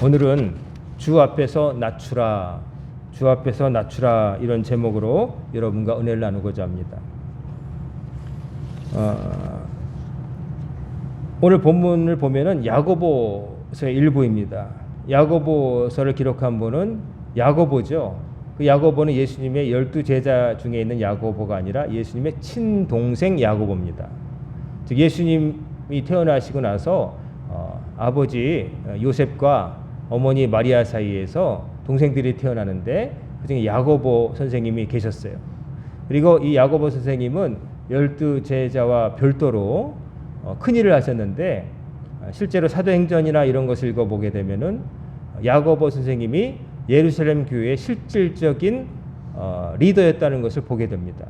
오늘은 주 앞에서 낮추라, 주 앞에서 낮추라 이런 제목으로 여러분과 은혜를 나누고자 합니다. 오늘 본문을 보면은 야고보서의 일부입니다. 야고보서를 기록한 분은 야고보죠. 그 야고보는 예수님의 12제자 중에 있는 야고보가 아니라 예수님의 친동생 야고보입니다. 즉 예수님이 태어나시고 나서 아버지 요셉과 어머니 마리아 사이에서 동생들이 태어나는데 그중에 야고보 선생님이 계셨어요. 그리고 이 야고보 선생님은 12제자와 별도로 큰 일을 하셨는데 실제로 사도행전이나 이런 것을 읽어보게 되면은 야고보 선생님이 예루살렘 교회의 실질적인 리더였다는 것을 보게 됩니다.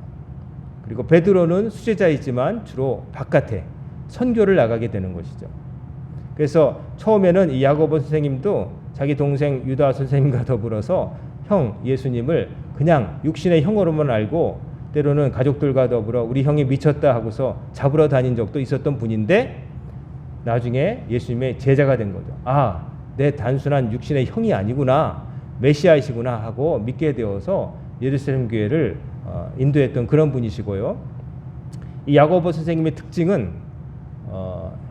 그리고 베드로는 수제자이지만 주로 바깥에 선교를 나가게 되는 것이죠. 그래서 처음에는 이 야고보 선생님도 자기 동생 유다 선생님과 더불어서 형 예수님을 그냥 육신의 형으로만 알고 때로는 가족들과 더불어 우리 형이 미쳤다 하고서 잡으러 다닌 적도 있었던 분인데 나중에 예수님의 제자가 된 거죠. 아, 내 단순한 육신의 형이 아니구나, 메시아이시구나 하고 믿게 되어서 예루살렘 교회를 인도했던 그런 분이시고요. 이 야고보 선생님의 특징은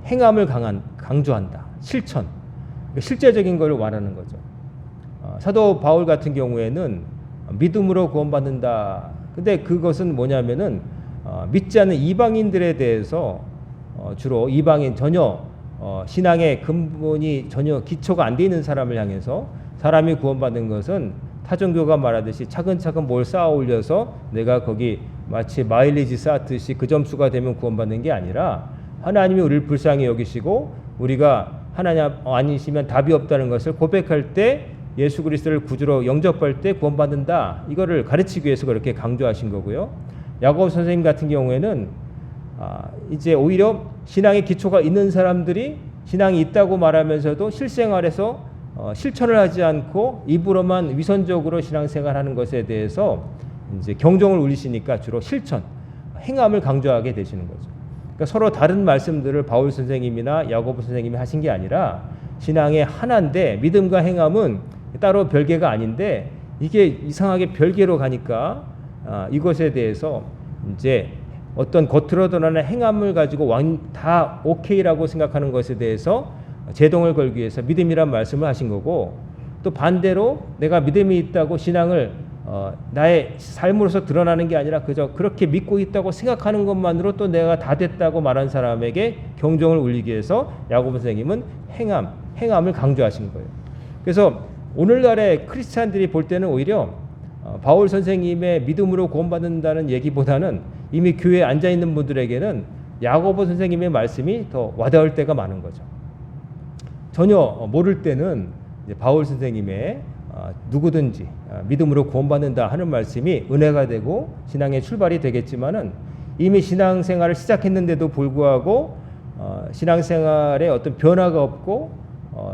행함을 강조한다. 실천, 실제적인 걸 말하는 거죠. 사도 바울 같은 경우에는 믿음으로 구원받는다. 근데 그것은 뭐냐면은 믿지 않는 이방인들에 대해서 주로 이방인 전혀 신앙의 근본이 전혀 기초가 안 돼 있는 사람을 향해서 사람이 구원받는 것은 타종교가 말하듯이 차근차근 뭘 쌓아 올려서 내가 거기 마치 마일리지 쌓듯이 그 점수가 되면 구원받는 게 아니라 하나님이 우리를 불쌍히 여기시고 우리가 하나님 아니시면 답이 없다는 것을 고백할 때 예수 그리스도를 구주로 영접할 때 구원받는다. 이거를 가르치기 위해서 그렇게 강조하신 거고요. 야고보 선생님 같은 경우에는 이제 오히려 신앙의 기초가 있는 사람들이 신앙이 있다고 말하면서도 실생활에서 실천을 하지 않고 입으로만 위선적으로 신앙생활하는 것에 대해서 이제 경종을 울리시니까 주로 실천, 행함을 강조하게 되시는 거죠. 그러니까 서로 다른 말씀들을 바울 선생님이나 야고보 선생님이 하신 게 아니라 신앙의 하나인데 믿음과 행함은 따로 별개가 아닌데 이게 이상하게 별개로 가니까 이것에 대해서 이제 어떤 겉으로 드러나는 행함을 가지고 다 오케이라고 생각하는 것에 대해서 제동을 걸기 위해서 믿음이란 말씀을 하신 거고, 또 반대로 내가 믿음이 있다고 신앙을 나의 삶으로서 드러나는 게 아니라 그저 그렇게 믿고 있다고 생각하는 것만으로 또 내가 다 됐다고 말한 사람에게 경종을 울리기 위해서 야고보 선생님은 행함을 강조하신 거예요. 그래서 오늘날의 크리스찬들이 볼 때는 오히려 바울 선생님의 믿음으로 구원받는다는 얘기보다는 이미 교회에 앉아있는 분들에게는 야고보 선생님의 말씀이 더 와닿을 때가 많은 거죠. 전혀 모를 때는 이제 바울 선생님의 누구든지 믿음으로 구원받는다 하는 말씀이 은혜가 되고 신앙의 출발이 되겠지만은 이미 신앙생활을 시작했는데도 불구하고 신앙생활에 어떤 변화가 없고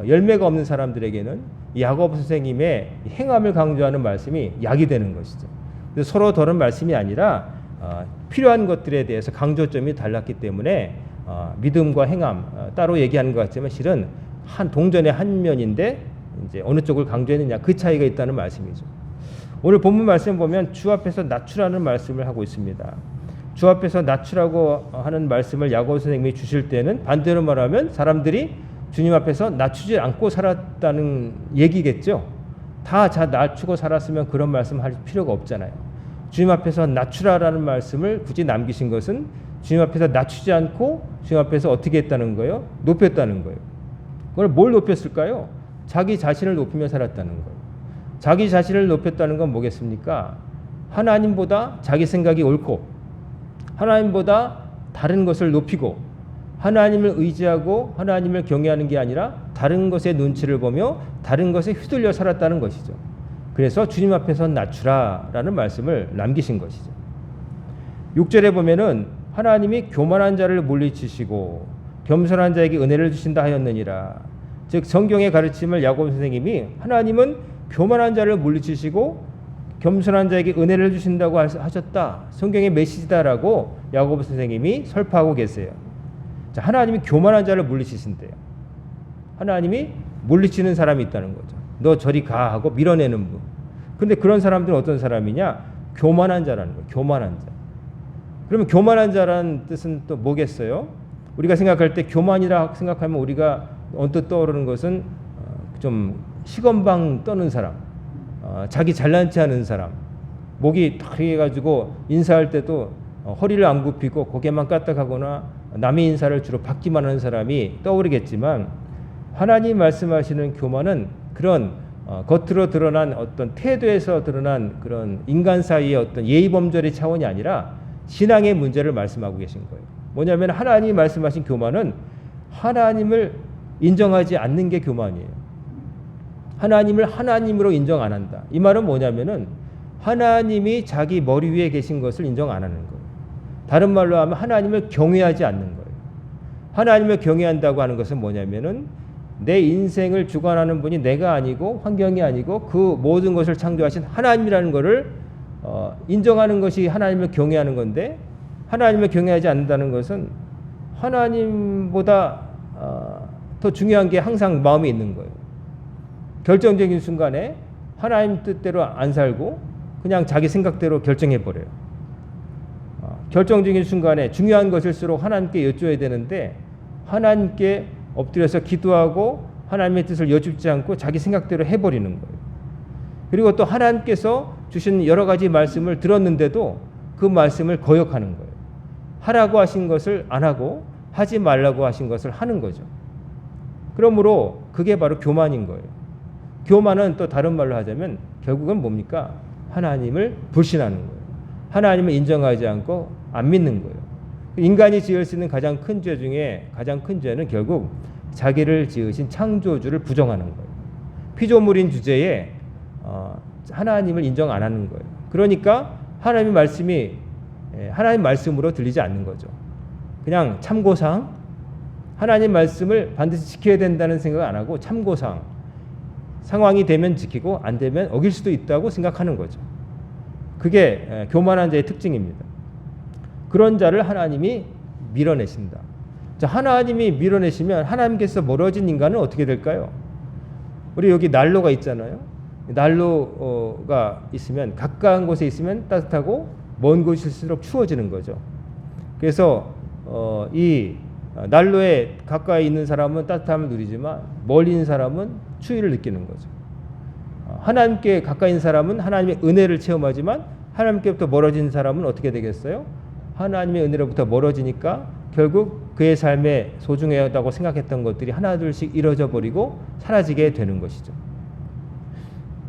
열매가 없는 사람들에게는 이 야고보 선생님의 행함을 강조하는 말씀이 약이 되는 것이죠. 그래서 서로 다른 말씀이 아니라 필요한 것들에 대해서 강조점이 달랐기 때문에 믿음과 행함 따로 얘기하는 것 같지만 실은 한 동전의 한 면인데 이제 어느 쪽을 강조했느냐 그 차이가 있다는 말씀이죠. 오늘 본문 말씀 보면 주 앞에서 낮추라는 말씀을 하고 있습니다. 주 앞에서 낮추라고 하는 말씀을 야고보 선생님이 주실 때는 반대로 말하면 사람들이 주님 앞에서 낮추지 않고 살았다는 얘기겠죠. 다 낮추고 살았으면 그런 말씀 할 필요가 없잖아요. 주님 앞에서 낮추라라는 말씀을 굳이 남기신 것은 주님 앞에서 낮추지 않고 주님 앞에서 어떻게 했다는 거예요? 높였다는 거예요. 그걸 뭘 높였을까요? 자기 자신을 높이며 살았다는 거예요. 자기 자신을 높였다는 건 뭐겠습니까? 하나님보다 자기 생각이 옳고 하나님보다 다른 것을 높이고 하나님을 의지하고 하나님을 경외하는 게 아니라 다른 것의 눈치를 보며 다른 것에 휘둘려 살았다는 것이죠. 그래서 주님 앞에서 낮추라라는 말씀을 남기신 것이죠. 6절에 보면은 하나님이 교만한 자를 물리치시고 겸손한 자에게 은혜를 주신다 하였느니라. 즉 성경의 가르침을 야고보 선생님이 하나님은 교만한 자를 물리치시고 겸손한 자에게 은혜를 주신다고 하셨다. 성경의 메시지다라고 야고보 선생님이 설파하고 계세요. 자, 하나님이 교만한 자를 물리치신대요. 하나님이 물리치는 사람이 있다는 거죠. 너 저리 가 하고 밀어내는 분. 근데 그런 사람들은 어떤 사람이냐? 교만한 자라는 거예요. 교만한 자. 그러면 교만한 자라는 뜻은 또 뭐겠어요? 우리가 생각할 때 교만이라 생각하면 우리가 언뜻 떠오르는 것은 좀 시건방 떠는 사람, 자기 잘난 체 하는 사람, 목이 탁 해가지고 인사할 때도 허리를 안 굽히고 고개만 까딱하거나 남의 인사를 주로 받기만 하는 사람이 떠오르겠지만, 하나님 말씀하시는 교만은 그런 겉으로 드러난 어떤 태도에서 드러난 그런 인간 사이의 어떤 예의범절의 차원이 아니라 신앙의 문제를 말씀하고 계신 거예요. 뭐냐면 하나님이 말씀하신 교만은 하나님을 인정하지 않는 게 교만이에요. 하나님을 하나님으로 인정 안 한다. 이 말은 뭐냐면은 하나님이 자기 머리 위에 계신 것을 인정 안 하는 거예요. 다른 말로 하면 하나님을 경외하지 않는 거예요. 하나님을 경외한다고 하는 것은 뭐냐면은 내 인생을 주관하는 분이 내가 아니고 환경이 아니고 그 모든 것을 창조하신 하나님이라는 것을 인정하는 것이 하나님을 경외하는 건데, 하나님을 경외하지 않는다는 것은 하나님보다 더 중요한 게 항상 마음에 있는 거예요. 결정적인 순간에 하나님 뜻대로 안 살고 그냥 자기 생각대로 결정해버려요. 결정적인 순간에 중요한 것일수록 하나님께 여쭤야 되는데 하나님께 엎드려서 기도하고 하나님의 뜻을 여쭙지 않고 자기 생각대로 해버리는 거예요. 그리고 또 하나님께서 주신 여러 가지 말씀을 들었는데도 그 말씀을 거역하는 거예요. 하라고 하신 것을 안 하고 하지 말라고 하신 것을 하는 거죠. 그러므로 그게 바로 교만인 거예요. 교만은 또 다른 말로 하자면 결국은 뭡니까? 하나님을 불신하는 거예요. 하나님을 인정하지 않고 안 믿는 거예요. 인간이 지을 수 있는 가장 큰 죄 중에 가장 큰 죄는 결국 자기를 지으신 창조주를 부정하는 거예요. 피조물인 주제에 하나님을 인정 안 하는 거예요. 그러니까 하나님의 말씀이 하나님 말씀으로 들리지 않는 거죠. 그냥 참고사항, 하나님 말씀을 반드시 지켜야 된다는 생각을 안 하고 참고사항, 상황이 되면 지키고 안 되면 어길 수도 있다고 생각하는 거죠. 그게 교만한 자의 특징입니다. 그런 자를 하나님이 밀어내신다. 자, 하나님이 밀어내시면 하나님께서 멀어진 인간은 어떻게 될까요? 우리 여기 난로가 있잖아요. 난로가 있으면 가까운 곳에 있으면 따뜻하고 먼 곳일수록 추워지는 거죠. 그래서 이 난로에 가까이 있는 사람은 따뜻함을 누리지만 멀리 있는 사람은 추위를 느끼는 거죠. 하나님께 가까이 있는 사람은 하나님의 은혜를 체험하지만 하나님께부터 멀어진 사람은 어떻게 되겠어요? 하나님의 은혜로부터 멀어지니까 결국 그의 삶에 소중하다고 생각했던 것들이 하나둘씩 이뤄져 버리고 사라지게 되는 것이죠.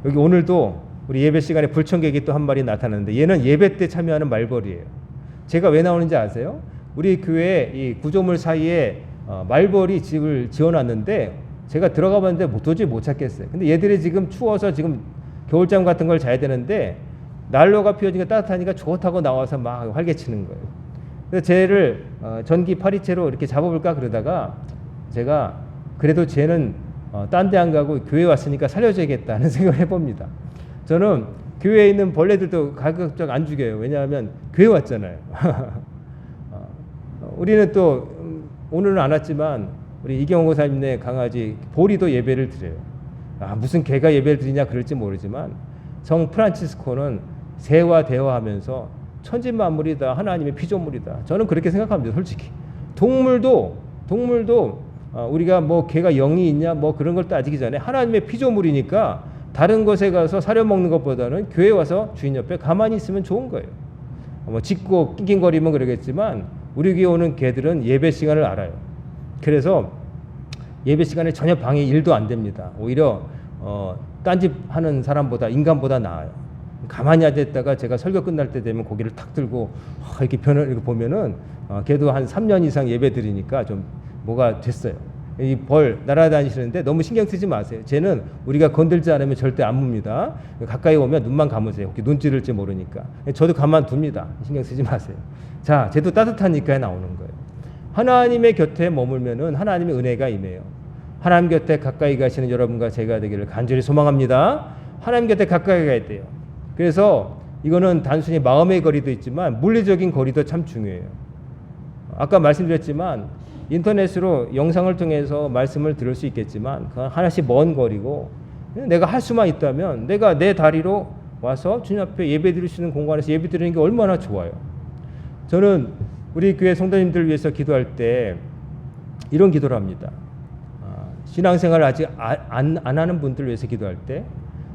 여기 오늘도 우리 예배 시간에 불청객이 또 한 마리 나타났는데 얘는 예배 때 참여하는 말벌이에요. 제가 왜 나오는지 아세요? 우리 교회 이 구조물 사이에 말벌이 집을 지어놨는데 제가 들어가 봤는데 도저히 못 찾겠어요. 근데 얘들이 지금 추워서 지금 겨울잠 같은 걸 자야 되는데 난로가 피워지니까 따뜻하니까 좋다고 나와서 막 활개치는 거예요. 그래서 쟤를 전기 파리채로 이렇게 잡아볼까 그러다가 제가 그래도 쟤는 딴 데 안 가고 교회 왔으니까 살려줘야겠다는 생각을 해봅니다. 저는 교회에 있는 벌레들도 가급적 안 죽여요. 왜냐하면 교회 왔잖아요. 우리는 또 오늘은 안 왔지만 우리 이경호 고사님네 강아지 보리도 예배를 드려요. 무슨 개가 예배를 드리냐 그럴지 모르지만 성 프란치스코는 새와 대화하면서 천지만물이다, 하나님의 피조물이다. 저는 그렇게 생각합니다. 솔직히 동물도 우리가 뭐 개가 영이 있냐 뭐 그런 걸 따지기 전에 하나님의 피조물이니까 다른 곳에 가서 사려 먹는 것보다는 교회 와서 주인 옆에 가만히 있으면 좋은 거예요. 뭐 짖고 낑낑거리면 그러겠지만 우리 교회 오는 개들은 예배 시간을 알아요. 그래서 예배 시간에 전혀 방해 일도 안 됩니다. 오히려 딴짓 하는 사람보다 인간보다 나아요. 가만히 앉아있다가 제가 설교 끝날 때 되면 고개를 탁 들고 이렇게 변을 이렇게 보면은 걔도 한 3년 이상 예배 드리니까 좀 뭐가 됐어요. 이 벌 날아다니시는데 너무 신경 쓰지 마세요. 쟤는 우리가 건들지 않으면 절대 안 뭅니다. 가까이 오면 눈만 감으세요. 혹시 눈 찌를지 모르니까. 저도 가만 둡니다. 신경 쓰지 마세요. 자, 쟤도 따뜻하니까 나오는 거예요. 하나님의 곁에 머물면은 하나님의 은혜가 임해요. 하나님 곁에 가까이 가시는 여러분과 제가 되기를 간절히 소망합니다. 하나님 곁에 가까이 가야 돼요. 그래서 이거는 단순히 마음의 거리도 있지만 물리적인 거리도 참 중요해요. 아까 말씀드렸지만 인터넷으로 영상을 통해서 말씀을 들을 수 있겠지만 그 하나씩 먼 거리고 내가 할 수만 있다면 내가 내 다리로 와서 주님 앞에 예배 드릴 수 있는 공간에서 예배 드리는 게 얼마나 좋아요. 저는 우리 교회 성도님들 위해서 기도할 때 이런 기도를 합니다. 신앙생활을 아직 안 하는 분들 위해서 기도할 때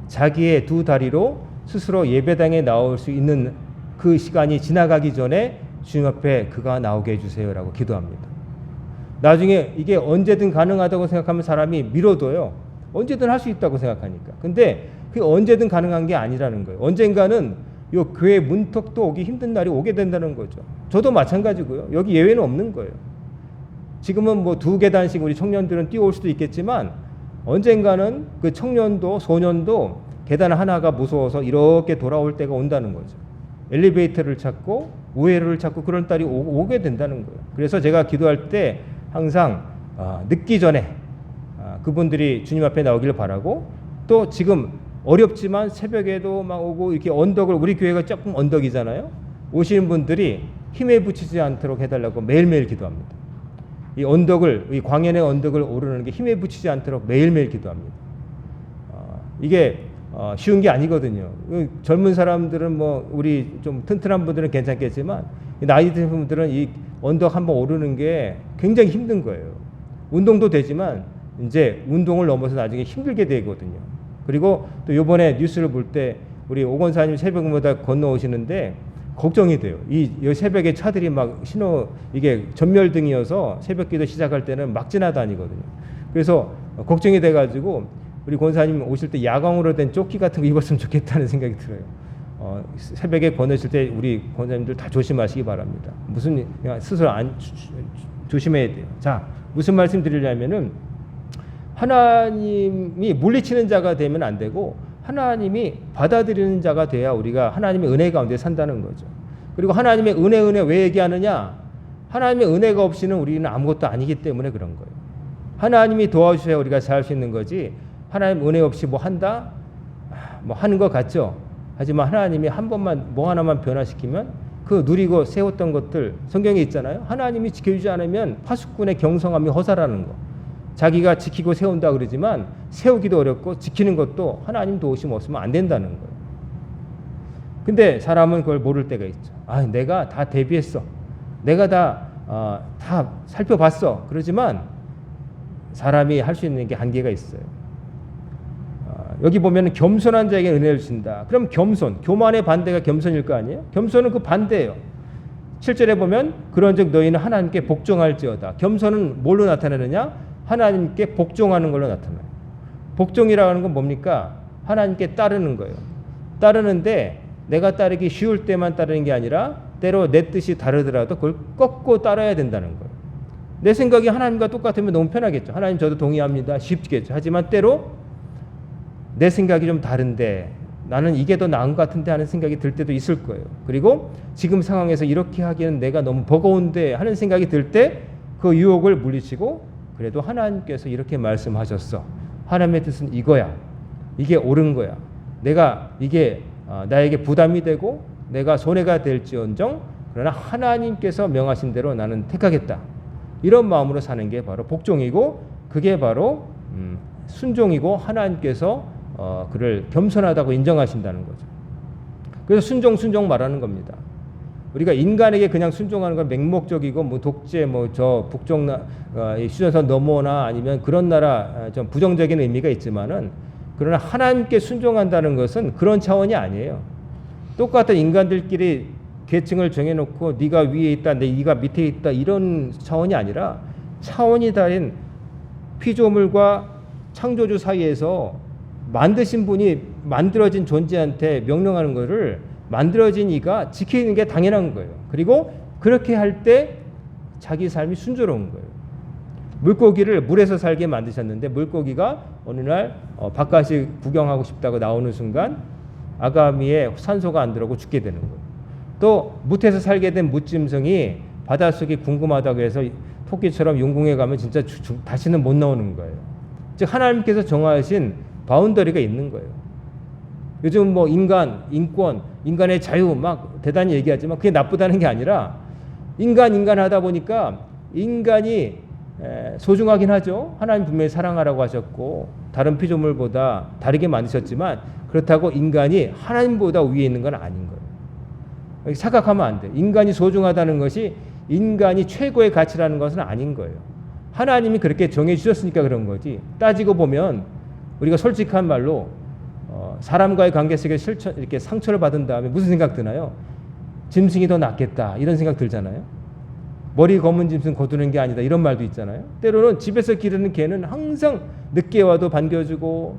자기의 두 다리로 스스로 예배당에 나올 수 있는 그 시간이 지나가기 전에 주님 앞에 그가 나오게 해주세요라고 기도합니다. 나중에 이게 언제든 가능하다고 생각하면 사람이 미뤄둬요. 언제든 할 수 있다고 생각하니까. 근데 그게 언제든 가능한 게 아니라는 거예요. 언젠가는 요 교회 문턱도 오기 힘든 날이 오게 된다는 거죠. 저도 마찬가지고요. 여기 예외는 없는 거예요. 지금은 뭐 2계단씩 우리 청년들은 뛰어올 수도 있겠지만 언젠가는 그 청년도 소년도 계단 하나가 무서워서 이렇게 돌아올 때가 온다는 거죠. 엘리베이터를 찾고 우회로를 찾고 그런 딸이 오게 된다는 거예요. 그래서 제가 기도할 때 항상 늦기 전에 그분들이 주님 앞에 나오기를 바라고, 또 지금 어렵지만 새벽에도 막 오고 이렇게 언덕을, 우리 교회가 조금 언덕이잖아요. 오시는 분들이 힘에 부치지 않도록 해달라고 매일매일 기도합니다. 이 언덕을, 이 광야의 언덕을 오르는 게 힘에 부치지 않도록 매일매일 기도합니다. 이게 쉬운 게 아니거든요. 젊은 사람들은 뭐 우리 좀 튼튼한 분들은 괜찮겠지만 나이 든 분들은 이 언덕 한번 오르는 게 굉장히 힘든 거예요. 운동도 되지만 이제 운동을 넘어서 나중에 힘들게 되거든요. 그리고 또 이번에 뉴스를 볼 때 우리 오 권사님 새벽마다 건너오시는데 걱정이 돼요. 이 새벽에 차들이 막 이게 전멸등이어서 새벽기도 시작할 때는 막 지나다니거든요. 그래서 걱정이 돼가지고 우리 권사님 오실 때 야광으로 된 조끼 같은 거 입었으면 좋겠다는 생각이 들어요. 새벽에 건너실 때 우리 권사님들 다 조심하시기 바랍니다. 그냥 스스로 조심해야 돼요. 자, 무슨 말씀 드리려면은 하나님이 물리치는 자가 되면 안 되고 하나님이 받아들이는 자가 돼야 우리가 하나님의 은혜 가운데 산다는 거죠. 그리고 하나님의 은혜 왜 얘기하느냐? 하나님의 은혜가 없이는 우리는 아무것도 아니기 때문에 그런 거예요. 하나님이 도와주셔야 우리가 살 수 있는 거지, 하나님 은혜 없이 뭐 한다? 뭐 하는 것 같죠? 하지만 하나님이 한 번만 뭐 하나만 변화시키면 그 누리고 세웠던 것들, 성경에 있잖아요. 하나님이 지켜주지 않으면 파수꾼의 경성함이 허사라는 거. 자기가 지키고 세운다 그러지만 세우기도 어렵고 지키는 것도 하나님 도우심 없으면 안 된다는 거예요. 근데 사람은 그걸 모를 때가 있죠. 내가 다 대비했어. 내가 다 살펴봤어. 그러지만 사람이 할 수 있는 게 한계가 있어요. 여기 보면 겸손한 자에게 은혜를 주신다. 그럼 겸손, 교만의 반대가 겸손일 거 아니에요? 겸손은 그 반대예요. 7절에 보면 그런즉 너희는 하나님께 복종할지어다. 겸손은 뭘로 나타나느냐? 하나님께 복종하는 걸로 나타나요. 복종이라고 하는 건 뭡니까? 하나님께 따르는 거예요. 따르는데 내가 따르기 쉬울 때만 따르는 게 아니라 때로 내 뜻이 다르더라도 그걸 꺾고 따라야 된다는 거예요. 내 생각이 하나님과 똑같으면 너무 편하겠죠. 하나님 저도 동의합니다. 쉽겠죠. 하지만 때로 내 생각이 좀 다른데 나는 이게 더 나은 것 같은데 하는 생각이 들 때도 있을 거예요. 그리고 지금 상황에서 이렇게 하기에는 내가 너무 버거운데 하는 생각이 들 때 그 유혹을 물리치고 그래도 하나님께서 이렇게 말씀하셨어. 하나님의 뜻은 이거야. 이게 옳은 거야. 내가 이게 나에게 부담이 되고 내가 손해가 될지언정 그러나 하나님께서 명하신 대로 나는 택하겠다. 이런 마음으로 사는 게 바로 복종이고 그게 바로 순종이고 하나님께서 그를 겸손하다고 인정하신다는 거죠. 그래서 순종 말하는 겁니다. 우리가 인간에게 그냥 순종하는 건 맹목적이고 뭐 독재 저 북쪽 휴전선 넘어나 아니면 그런 나라 좀 부정적인 의미가 있지만은 그러나 하나님께 순종한다는 것은 그런 차원이 아니에요. 똑같은 인간들끼리 계층을 정해놓고 네가 위에 있다, 네가 밑에 있다 이런 차원이 아니라 차원이 다른 피조물과 창조주 사이에서 만드신 분이 만들어진 존재한테 명령하는 것을 만들어진 이가 지키는 게 당연한 거예요. 그리고 그렇게 할 때 자기 삶이 순조로운 거예요. 물고기를 물에서 살게 만드셨는데 물고기가 어느 날 바깥이 구경하고 싶다고 나오는 순간 아가미에 산소가 안 들어오고 죽게 되는 거예요. 또 무태에서 살게 된 무짐승이 바닷속이 궁금하다고 해서 토끼처럼 용궁에 가면 진짜 다시는 못 나오는 거예요. 즉 하나님께서 정하신 바운더리가 있는 거예요. 요즘 뭐 인간, 인권, 인간의 자유 막 대단히 얘기하지만 그게 나쁘다는 게 아니라 인간 하다 보니까 인간이 소중하긴 하죠. 하나님 분명히 사랑하라고 하셨고 다른 피조물보다 다르게 만드셨지만 그렇다고 인간이 하나님보다 위에 있는 건 아닌 거예요. 착각하면 안 돼. 인간이 소중하다는 것이 인간이 최고의 가치라는 것은 아닌 거예요. 하나님이 그렇게 정해 주셨으니까 그런 거지. 따지고 보면 우리가 솔직한 말로 사람과의 관계 속에서 이렇게 상처를 받은 다음에 무슨 생각 드나요? 짐승이 더 낫겠다 이런 생각 들잖아요. 머리 검은 짐승 거두는 게 아니다 이런 말도 있잖아요. 때로는 집에서 기르는 개는 항상 늦게 와도 반겨주고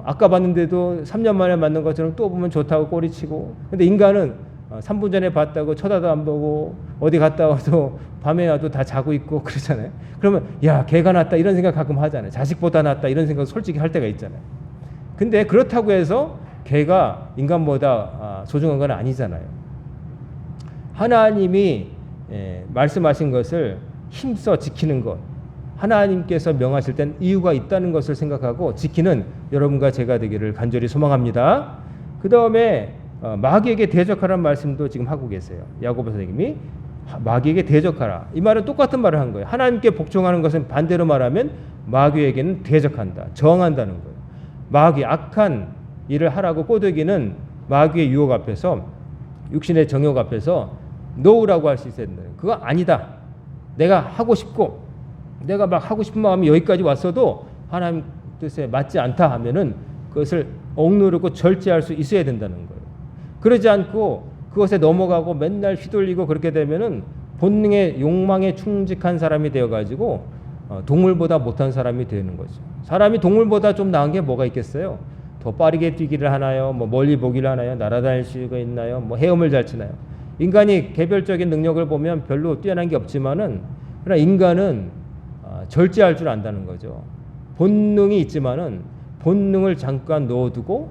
아까 봤는데도 3년 만에 만난 것처럼 또 보면 좋다고 꼬리치고. 근데 인간은 3분 전에 봤다고 쳐다도 안 보고 어디 갔다 와도 밤에 와도 다 자고 있고 그러잖아요. 그러면 야 개가 낫다 이런 생각 가끔 하잖아요. 자식보다 낫다 이런 생각 솔직히 할 때가 있잖아요. 근데 그렇다고 해서 개가 인간보다 소중한 건 아니잖아요. 하나님이 말씀하신 것을 힘써 지키는 것, 하나님께서 명하실 땐 이유가 있다는 것을 생각하고 지키는 여러분과 제가 되기를 간절히 소망합니다. 그 다음에 마귀에게 대적하라는 말씀도 지금 하고 계세요. 야고보 선생님이 마귀에게 대적하라. 이 말은 똑같은 말을 한 거예요. 하나님께 복종하는 것은 반대로 말하면 마귀에게는 대적한다, 저항한다는 거예요. 마귀, 악한 일을 하라고 꼬드기는 마귀의 유혹 앞에서, 육신의 정욕 앞에서 노우라고 할 수 있어야 된다. 그거 아니다. 내가 하고 싶고 내가 막 하고 싶은 마음이 여기까지 왔어도 하나님 뜻에 맞지 않다 하면은 그것을 억누르고 절제할 수 있어야 된다는 거예요. 그러지 않고 그것에 넘어가고 맨날 휘둘리고 그렇게 되면은 본능의 욕망에 충직한 사람이 되어가지고 동물보다 못한 사람이 되는 거죠. 사람이 동물보다 좀 나은 게 뭐가 있겠어요? 더 빠르게 뛰기를 하나요? 뭐 멀리 보기를 하나요? 날아다닐 수가 있나요? 뭐 헤엄을 잘 치나요? 인간이 개별적인 능력을 보면 별로 뛰어난 게 없지만은 그러나 인간은 절제할 줄 안다는 거죠. 본능이 있지만은 본능을 잠깐 넣어두고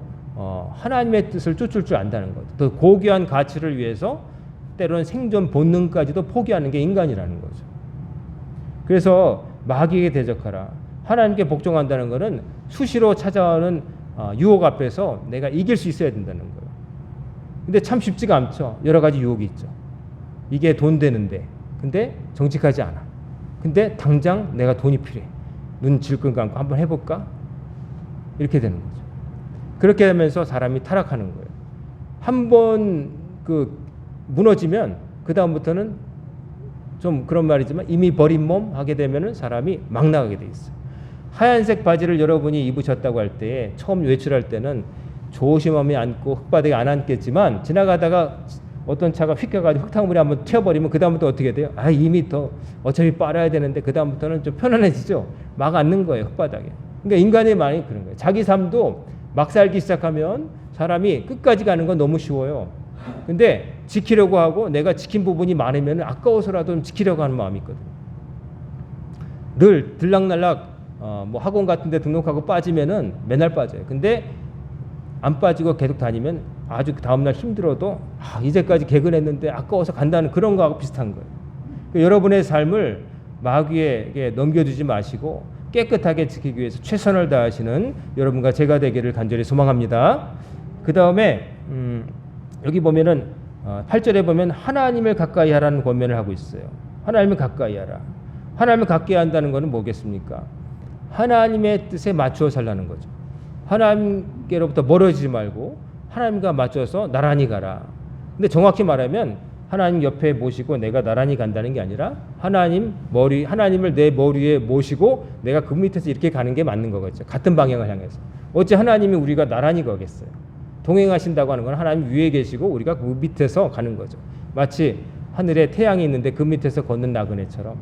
하나님의 뜻을 쫓을 줄 안다는 거죠. 더 고귀한 가치를 위해서 때로는 생존 본능까지도 포기하는 게 인간이라는 거죠. 그래서 마귀에게 대적하라. 하나님께 복종한다는 것은 수시로 찾아오는 유혹 앞에서 내가 이길 수 있어야 된다는 거예요. 근데 참 쉽지가 않죠. 여러 가지 유혹이 있죠. 이게 돈 되는데 근데 정직하지 않아. 근데 당장 내가 돈이 필요해. 눈 질끈 감고 한번 해볼까? 이렇게 되는 거죠. 그렇게 되면서 사람이 타락하는 거예요. 한번 무너지면 그 다음부터는 좀 그런 말이지만 이미 버린 몸 하게 되면은 사람이 막 나가게 돼 있어요. 하얀색 바지를 여러분이 입으셨다고 할 때 처음 외출할 때는 조심하면 앉고 흙바닥에 안 앉겠지만 지나가다가 어떤 차가 휙 가가지고 흙탕물이 한번 튀어버리면 그 다음부터 어떻게 돼요? 이미 더 어차피 빨아야 되는데 그 다음부터는 좀 편안해지죠. 막 앉는 거예요, 흙바닥에. 그러니까 인간이 많이 그런 거예요. 자기 삶도 막 살기 시작하면 사람이 끝까지 가는 건 너무 쉬워요. 근데 지키려고 하고 내가 지킨 부분이 많으면 아까워서라도 좀 지키려고 하는 마음이 있거든요. 늘 들락날락 뭐 학원 같은 데 등록하고 빠지면은 맨날 빠져요. 근데 안 빠지고 계속 다니면 아주 다음날 힘들어도 이제까지 개근했는데 아까워서 간다는 그런 거하고 비슷한 거예요. 그러니까 여러분의 삶을 마귀에게 넘겨주지 마시고 깨끗하게 지키기 위해서 최선을 다하시는 여러분과 제가 되기를 간절히 소망합니다. 그 다음에 여기 보면은 8절에 보면 하나님을 가까이 하라는 권면을 하고 있어요. 하나님을 가까이 하라. 하나님을 가까이 한다는 것은 뭐겠습니까? 하나님의 뜻에 맞추어 살라는 거죠. 하나님께로부터 멀어지지 말고 하나님과 맞춰서 나란히 가라. 근데 정확히 말하면 하나님 옆에 모시고 내가 나란히 간다는 게 아니라 하나님을 내 머리에 모시고 내가 그 밑에서 이렇게 가는 게 맞는 거겠죠. 같은 방향을 향해서. 어째 하나님이 우리가 나란히 가겠어요. 동행하신다고 하는 건 하나님 위에 계시고 우리가 그 밑에서 가는 거죠. 마치 하늘에 태양이 있는데 그 밑에서 걷는 나그네처럼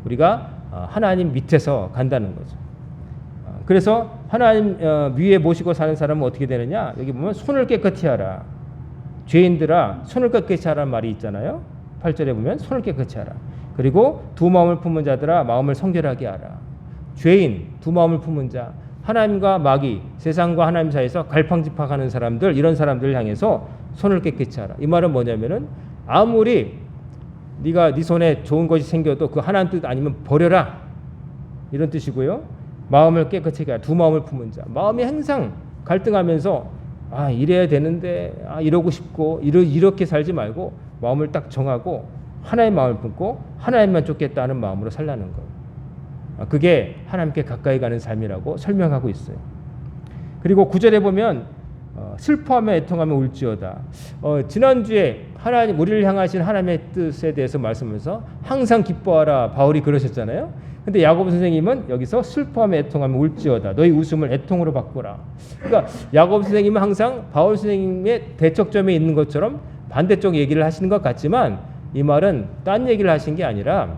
우리가 하나님 밑에서 간다는 거죠. 그래서 하나님 위에 모시고 사는 사람은 어떻게 되느냐? 여기 보면 손을 깨끗이 하라. 죄인들아 손을 깨끗이 하라는 말이 있잖아요. 8절에 보면 손을 깨끗이 하라. 그리고 두 마음을 품은 자들아 마음을 성결하게 하라. 죄인, 두 마음을 품은 자, 하나님과 마귀, 세상과 하나님 사이에서 갈팡질팡하는 사람들, 이런 사람들을 향해서 손을 깨끗이 하라. 이 말은 뭐냐면은 아무리 네가 네 손에 좋은 것이 생겨도 그 하나님 뜻 아니면 버려라. 이런 뜻이고요. 마음을 깨끗이 하라. 두 마음을 품은 자. 마음이 항상 갈등하면서 이래야 되는데 이러고 싶고 이렇게 살지 말고 마음을 딱 정하고 하나의 마음을 품고 하나님만 쫓겠다는 마음으로 살라는 거예요. 그게 하나님께 가까이 가는 삶이라고 설명하고 있어요. 그리고 9절에 보면 슬퍼하며 애통하며 울지어다. 지난주에 하나님 우리를 향하신 하나님의 뜻에 대해서 말씀하면서 항상 기뻐하라 바울이 그러셨잖아요. 근데 야고보 선생님은 여기서 슬퍼하며 애통하며 울지어다. 너희 웃음을 애통으로 바꾸라. 그러니까 야고보 선생님은 항상 바울 선생님의 대척점에 있는 것처럼 반대쪽 얘기를 하시는 것 같지만 이 말은 딴 얘기를 하신 게 아니라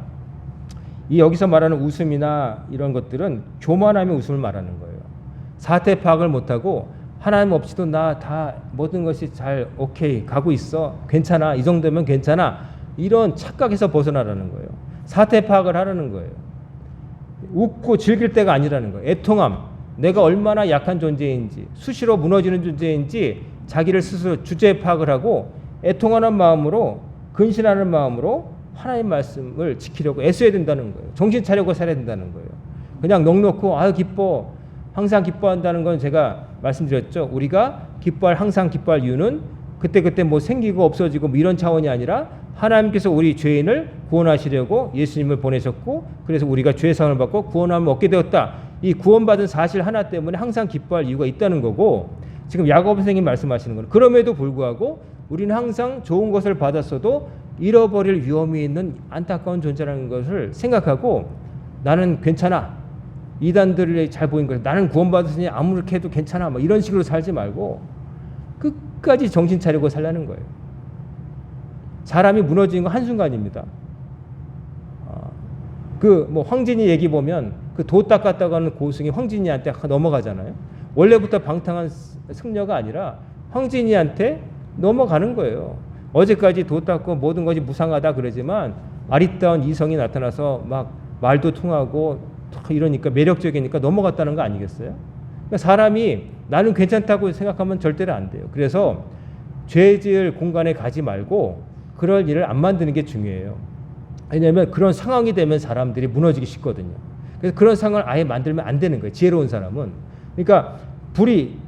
이 여기서 말하는 웃음이나 이런 것들은 교만함의 웃음을 말하는 거예요. 사태 파악을 못하고 하나님 없이도 나 다 모든 것이 잘 오케이 가고 있어 괜찮아 이 정도면 괜찮아 이런 착각에서 벗어나라는 거예요. 사태 파악을 하라는 거예요. 웃고 즐길 때가 아니라는 거예요. 애통함 내가 얼마나 약한 존재인지 수시로 무너지는 존재인지 자기를 스스로 주제 파악을 하고 애통하는 마음으로 근신하는 마음으로 하나님 말씀을 지키려고 애써야 된다는 거예요. 정신 차리고 살아야 된다는 거예요. 그냥 넋놓고 아유 기뻐 항상 기뻐한다는 건 제가 말씀드렸죠. 우리가 항상 기뻐할 이유는 그때 뭐 생기고 없어지고 뭐 이런 차원이 아니라 하나님께서 우리 죄인을 구원하시려고 예수님을 보내셨고 그래서 우리가 죄사함을 받고 구원함을 얻게 되었다. 이 구원받은 사실 하나 때문에 항상 기뻐할 이유가 있다는 거고 지금 야고보 선생님 말씀하시는 거는 그럼에도 불구하고 우리는 항상 좋은 것을 받았어도 잃어버릴 위험이 있는 안타까운 존재라는 것을 생각하고 나는 괜찮아. 이단들이 잘 보인 거예요. 나는 구원받았으니 아무렇게 해도 괜찮아. 뭐 이런 식으로 살지 말고 끝까지 정신 차리고 살라는 거예요. 사람이 무너지는 건 한순간입니다. 뭐 황진이 얘기 보면 그 도 닦았다고 하는 고승이 황진이한테 넘어가잖아요. 원래부터 방탕한 승려가 아니라 황진이한테 넘어가는 거예요. 어제까지 도 닦고 모든 것이 무상하다 그러지만 아리따운 이성이 나타나서 막 말도 통하고 이러니까 매력적이니까 넘어갔다는 거 아니겠어요? 그러니까 사람이 나는 괜찮다고 생각하면 절대로 안 돼요. 그래서 죄 지을 공간에 가지 말고 그럴 일을 안 만드는 게 중요해요. 왜냐하면 그런 상황이 되면 사람들이 무너지기 쉽거든요. 그래서 그런 상황을 아예 만들면 안 되는 거예요. 지혜로운 사람은. 그러니까 불이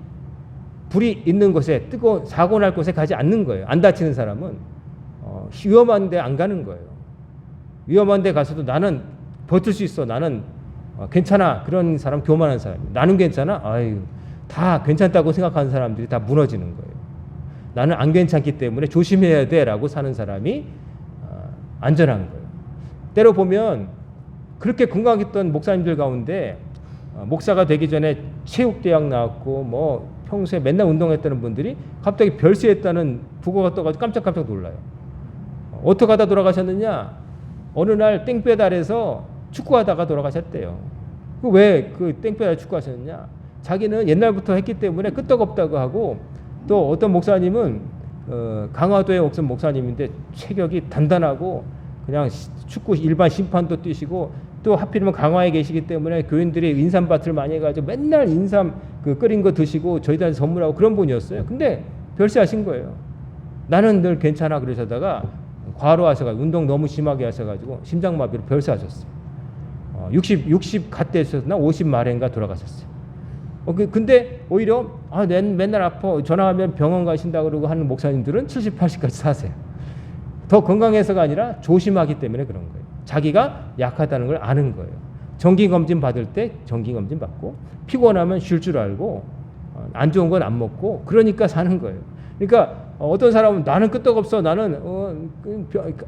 있는 곳에 뜨거운 사고 날 곳에 가지 않는 거예요. 안 다치는 사람은 위험한 데 안 가는 거예요. 위험한 데 가서도 나는 버틸 수 있어. 나는 괜찮아. 그런 사람 교만한 사람. 나는 괜찮아. 아유, 다 괜찮다고 생각하는 사람들이 다 무너지는 거예요. 나는 안 괜찮기 때문에 조심해야 돼라고 사는 사람이 안전한 거예요. 때로 보면 그렇게 건강했던 목사님들 가운데 목사가 되기 전에 체육대학 나왔고 뭐 평소에 맨날 운동했다는 분들이 갑자기 별세했다는 부고가 떠가지고 깜짝깜짝 놀라요. 어떻게 하다 돌아가셨느냐? 어느 날 땡볕아래서 축구하다가 돌아가셨대요. 왜 그 땡볕아래 축구하셨느냐? 자기는 옛날부터 했기 때문에 끄떡없다고 하고 또 어떤 목사님은 강화도에 옥선 목사님인데 체격이 단단하고 그냥 축구 일반 심판도 뛰시고 또 하필이면 강화에 계시기 때문에 교인들이 인삼밭을 많이 해가지고 맨날 인삼 끓인 거 드시고 저희들한테 선물하고 그런 분이었어요. 근데 별세하신 거예요. 나는 늘 괜찮아 그러시다가 과로하셔가지고 운동 너무 심하게 하셔가지고 심장마비로 별세하셨어요. 60 갓대셨나 50 말인가 돌아가셨어요. 근데 오히려 맨날 아파 전화하면 병원 가신다 그러고 하는 목사님들은 70, 80까지 사세요. 더 건강해서가 아니라 조심하기 때문에 그런 거예요. 자기가 약하다는 걸 아는 거예요. 정기검진 받을 때 정기검진 받고 피곤하면 쉴 줄 알고 안 좋은 건 안 먹고 그러니까 사는 거예요. 그러니까 어떤 사람은 나는 끄떡없어 나는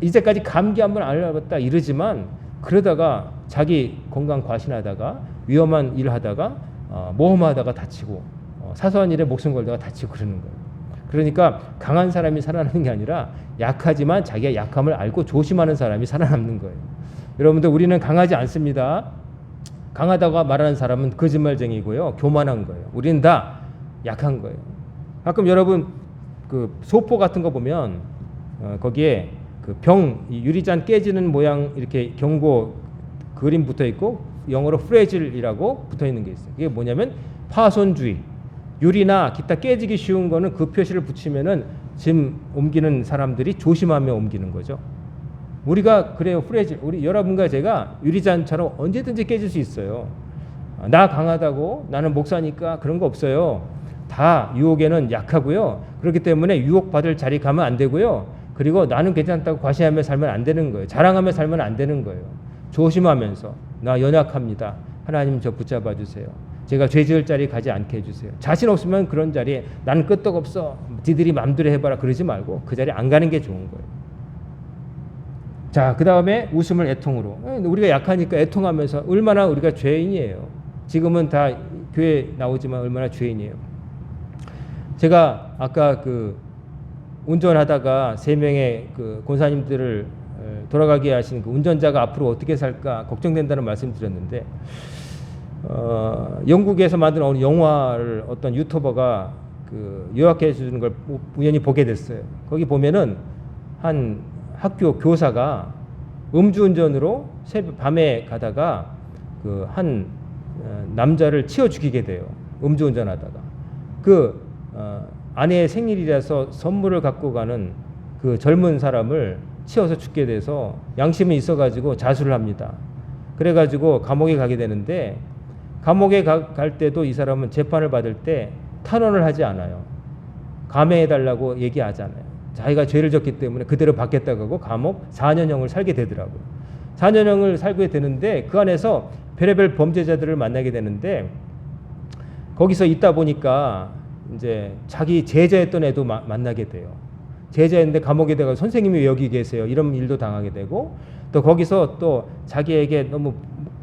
이제까지 감기 한번 안 해봤다 이러지만 그러다가 자기 건강 과신하다가 위험한 일을 하다가 모험하다가 다치고 사소한 일에 목숨 걸다가 다치고 그러는 거예요. 그러니까 강한 사람이 살아남는 게 아니라 약하지만 자기가 약함을 알고 조심하는 사람이 살아남는 거예요. 여러분들 우리는 강하지 않습니다. 강하다고 말하는 사람은 거짓말쟁이고요. 교만한 거예요. 우리는 다 약한 거예요. 가끔 여러분 그 소포 같은 거 보면 거기에 그 유리잔 깨지는 모양 이렇게 경고 그림 붙어 있고 영어로 프레질이라고 붙어 있는 게 있어요. 그게 뭐냐면 파손주의. 유리나 기타 깨지기 쉬운 거는 그 표시를 붙이면은 짐 옮기는 사람들이 조심하며 옮기는 거죠. 우리가 그래요. 프레질. 여러분과 제가 유리잔처럼 언제든지 깨질 수 있어요. 나 강하다고 나는 목사니까 그런 거 없어요. 다 유혹에는 약하고요. 그렇기 때문에 유혹받을 자리 가면 안 되고요. 그리고 나는 괜찮다고 과시하며 살면 안 되는 거예요. 자랑하며 살면 안 되는 거예요. 조심하면서 나 연약합니다. 하나님 저 붙잡아 주세요. 제가 죄 지을 자리 가지 않게 해주세요. 자신 없으면 그런 자리에 나는 끄떡없어. 니들이 마음대로 해봐라. 그러지 말고 그 자리에 안 가는 게 좋은 거예요. 자, 그 다음에 웃음을 애통으로. 우리가 약하니까 애통하면서 얼마나 우리가 죄인이에요. 지금은 다 교회 나오지만 얼마나 죄인이에요. 제가 아까 그 운전하다가 3명의 그 권사님들을 돌아가게 하신 그 운전자가 앞으로 어떻게 살까 걱정된다는 말씀 드렸는데, 영국에서 만든 어느 영화를 어떤 유튜버가 그 요약해 주는 걸 우연히 보게 됐어요. 거기 보면은 한 학교 교사가 음주운전으로 새벽 밤에 가다가 그 한 남자를 치워 죽이게 돼요. 음주운전하다가 그 아내의 생일이라서 선물을 갖고 가는 그 젊은 사람을 치워서 죽게 돼서 양심이 있어가지고 자수를 합니다. 그래가지고 감옥에 가게 되는데, 감옥에 갈 때도 이 사람은 재판을 받을 때 탄원을 하지 않아요. 감해해달라고 얘기하잖아요. 자기가 죄를 졌기 때문에 그대로 받겠다고 하고 감옥 4년형을 살게 되더라고요. 4년형을 살게 되는데 그 안에서 별의별 범죄자들을 만나게 되는데, 거기서 있다 보니까 이제 자기 제자였던 애도 만나게 돼요. 제자였는데 감옥에 들어가 선생님이 왜 여기 계세요? 이런 일도 당하게 되고, 또 거기서 또 자기에게 너무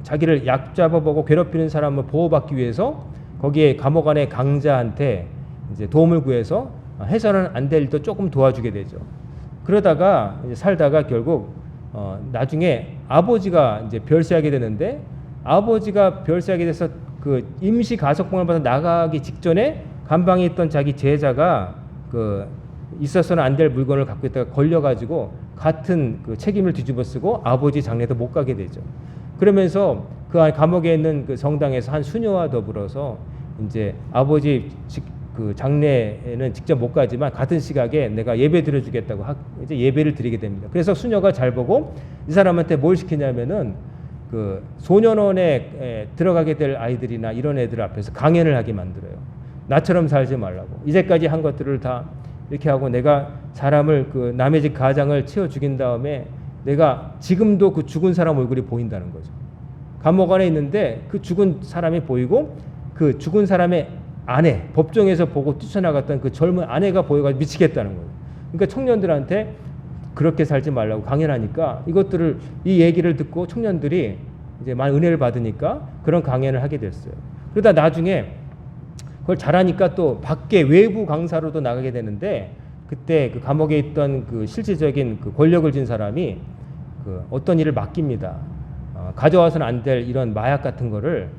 자기를 얕잡아보고 괴롭히는 사람을 보호받기 위해서 거기에 감옥 안에 강자한테 이제 도움을 구해서 해서는 안 될 일도 조금 도와주게 되죠. 그러다가 이제 살다가 결국 나중에 아버지가 이제 별세하게 되는데, 아버지가 별세하게 돼서 그 임시 가석방을 받아 나가기 직전에 감방에 있던 자기 제자가 그 있어서는 안 될 물건을 갖고 있다가 걸려가지고 같은 그 책임을 뒤집어쓰고 아버지 장례도 못 가게 되죠. 그러면서 그 감옥에 있는 그 성당에서 한 수녀와 더불어서 이제 아버지 그 장례에는 직접 못 가지만 같은 시각에 내가 예배 드려주겠다고 이제 예배를 드리게 됩니다. 그래서 수녀가 잘 보고 이 사람한테 뭘 시키냐면은 그 소년원에 들어가게 될 아이들이나 이런 애들 앞에서 강연을 하게 만들어요. 나처럼 살지 말라고. 이제까지 한 것들을 다 이렇게 하고 내가 사람을 그 남의 집 가장을 치워 죽인 다음에 내가 지금도 그 죽은 사람 얼굴이 보인다는 거죠. 감옥 안에 있는데 그 죽은 사람이 보이고 그 죽은 사람의 아내, 법정에서 보고 뛰쳐나갔던 그 젊은 아내가 보여가지고 미치겠다는 거예요. 그러니까 청년들한테 그렇게 살지 말라고 강연하니까 이것들을 이 얘기를 듣고 청년들이 이제 많은 은혜를 받으니까 그런 강연을 하게 됐어요. 그러다 나중에 그걸 잘하니까 또 밖에 외부 강사로도 나가게 되는데, 그때 그 감옥에 있던 그 실질적인 그 권력을 진 사람이 그 어떤 일을 맡깁니다. 가져와서는 안 될 이런 마약 같은 거를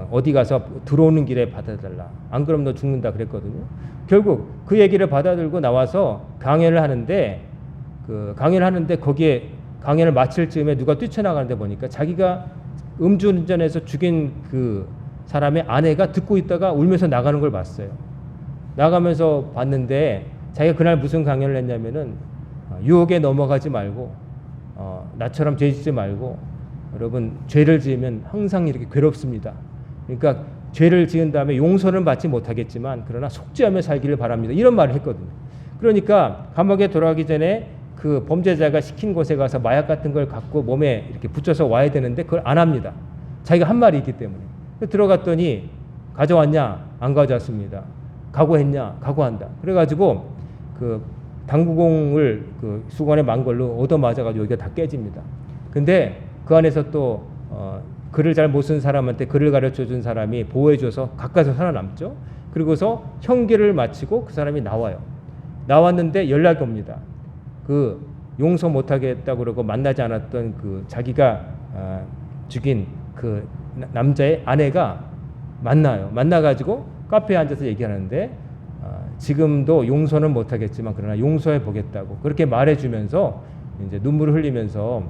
어디 가서 들어오는 길에 받아달라. 안 그러면 너 죽는다 그랬거든요. 결국 그 얘기를 받아들고 나와서 강연을 하는데, 거기에 강연을 마칠 즈음에 누가 뛰쳐나가는데 보니까 자기가 음주운전해서 죽인 그 사람의 아내가 듣고 있다가 울면서 나가는 걸 봤어요. 나가면서 봤는데 자기가 그날 무슨 강연을 했냐면은 유혹에 넘어가지 말고 나처럼 죄 짓지 말고, 여러분 죄를 지으면 항상 이렇게 괴롭습니다. 그러니까 죄를 지은 다음에 용서는 받지 못하겠지만 그러나 속죄하며 살기를 바랍니다. 이런 말을 했거든요. 그러니까 감옥에 돌아가기 전에 그 범죄자가 시킨 곳에 가서 마약 같은 걸 갖고 몸에 이렇게 붙여서 와야 되는데 그걸 안 합니다. 자기가 한 말이 있기 때문에. 들어갔더니 가져왔냐? 안 가져왔습니다. 각오했냐? 각오한다. 그래가지고 그 당구공을 그 수건에 만 걸로 얻어맞아가지고 여기가 다 깨집니다. 근데 그 안에서 또 글을 잘 못 쓴 사람한테 글을 가르쳐준 사람이 보호해줘서 가까이서 살아남죠. 그리고서 형기를 마치고 그 사람이 나와요. 나왔는데 연락이 옵니다. 그 용서 못하겠다고 그러고 만나지 않았던 그 자기가 죽인 그 남자의 아내가 만나요. 만나가지고 카페에 앉아서 얘기하는데 지금도 용서는 못하겠지만 그러나 용서해 보겠다고 그렇게 말해주면서 이제 눈물을 흘리면서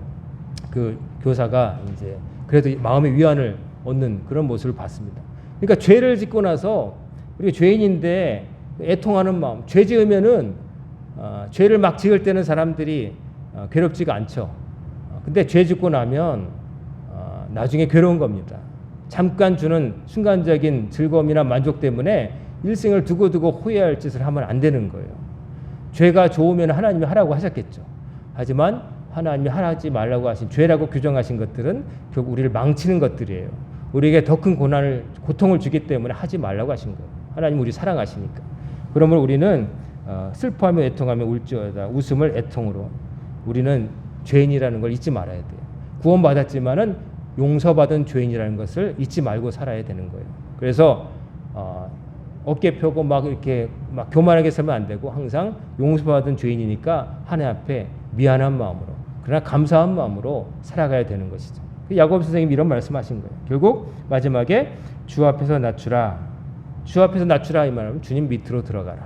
그 교사가 이제 그래도 마음의 위안을 얻는 그런 모습을 봤습니다. 그러니까 죄를 짓고 나서 우리가 죄인인데 애통하는 마음, 죄 지으면은 죄를 막 지을 때는 사람들이 괴롭지가 않죠. 근데 죄 짓고 나면 나중에 괴로운 겁니다. 잠깐 주는 순간적인 즐거움이나 만족 때문에 일생을 두고두고 후회할 짓을 하면 안 되는 거예요. 죄가 좋으면 하나님이 하라고 하셨겠죠. 하지만 하나님이 하지 말라고 하신 죄라고 규정하신 것들은 결국 우리를 망치는 것들이에요. 우리에게 더 큰 고통을 주기 때문에 하지 말라고 하신 거예요. 하나님 우리 사랑하시니까. 그러므로 우리는 슬퍼하며 애통하며 울지어다 웃음을 애통으로. 우리는 죄인이라는 걸 잊지 말아야 돼요. 구원받았지만은 용서받은 죄인이라는 것을 잊지 말고 살아야 되는 거예요. 그래서 어깨 펴고 막 이렇게 막 교만하게 살면 안 되고 항상 용서받은 죄인이니까 하나님 앞에 미안한 마음으로 그러나 감사한 마음으로 살아가야 되는 것이죠. 야고보 선생님이 이런 말씀하신 거예요. 결국 마지막에 주 앞에서 낮추라. 주 앞에서 낮추라 이 말은 주님 밑으로 들어가라.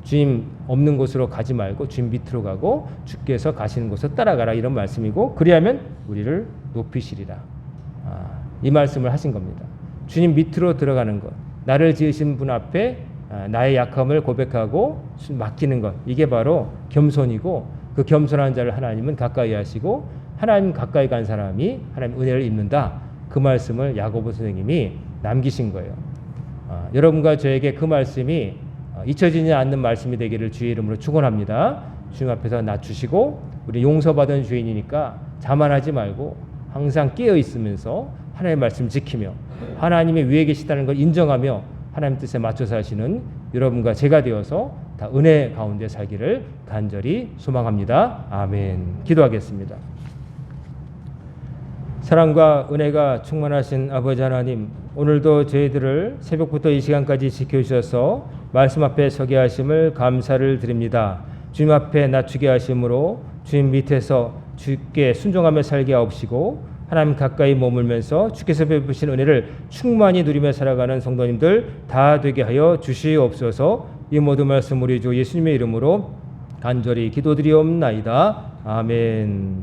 주님 없는 곳으로 가지 말고 주님 밑으로 가고 주께서 가시는 곳으로 따라가라 이런 말씀이고 그리하면 우리를 높이시리라. 이 말씀을 하신 겁니다. 주님 밑으로 들어가는 것. 나를 지으신 분 앞에 나의 약함을 고백하고 맡기는 것. 이게 바로 겸손이고 그 겸손한 자를 하나님은 가까이 하시고 하나님 가까이 간 사람이 하나님 은혜를 입는다. 그 말씀을 야고보 선생님이 남기신 거예요. 여러분과 저에게 그 말씀이 잊혀지지 않는 말씀이 되기를 주의 이름으로 축원합니다. 주님 앞에서 낮추시고 우리 용서받은 죄인이니까 자만하지 말고 항상 깨어 있으면서 하나님의 말씀 지키며 하나님의 위에 계시다는 걸 인정하며 하나님 뜻에 맞춰서 하시는 여러분과 제가 되어서 다 은혜 가운데 살기를 간절히 소망합니다. 아멘. 기도하겠습니다. 사랑과 은혜가 충만하신 아버지 하나님, 오늘도 저희들을 새벽부터 이 시간까지 지켜주셔서 말씀 앞에 서게 하심을 감사를 드립니다. 주님 앞에 낮추게 하심으로 주님 밑에서 주께 순종하며 살게 하옵시고 하나님 가까이 머물면서 주께서 베푸신 은혜를 충만히 누리며 살아가는 성도님들 다 되게 하여 주시옵소서. 이 모든 말씀 우리 주 예수님의 이름으로 간절히 기도드리옵나이다. 아멘.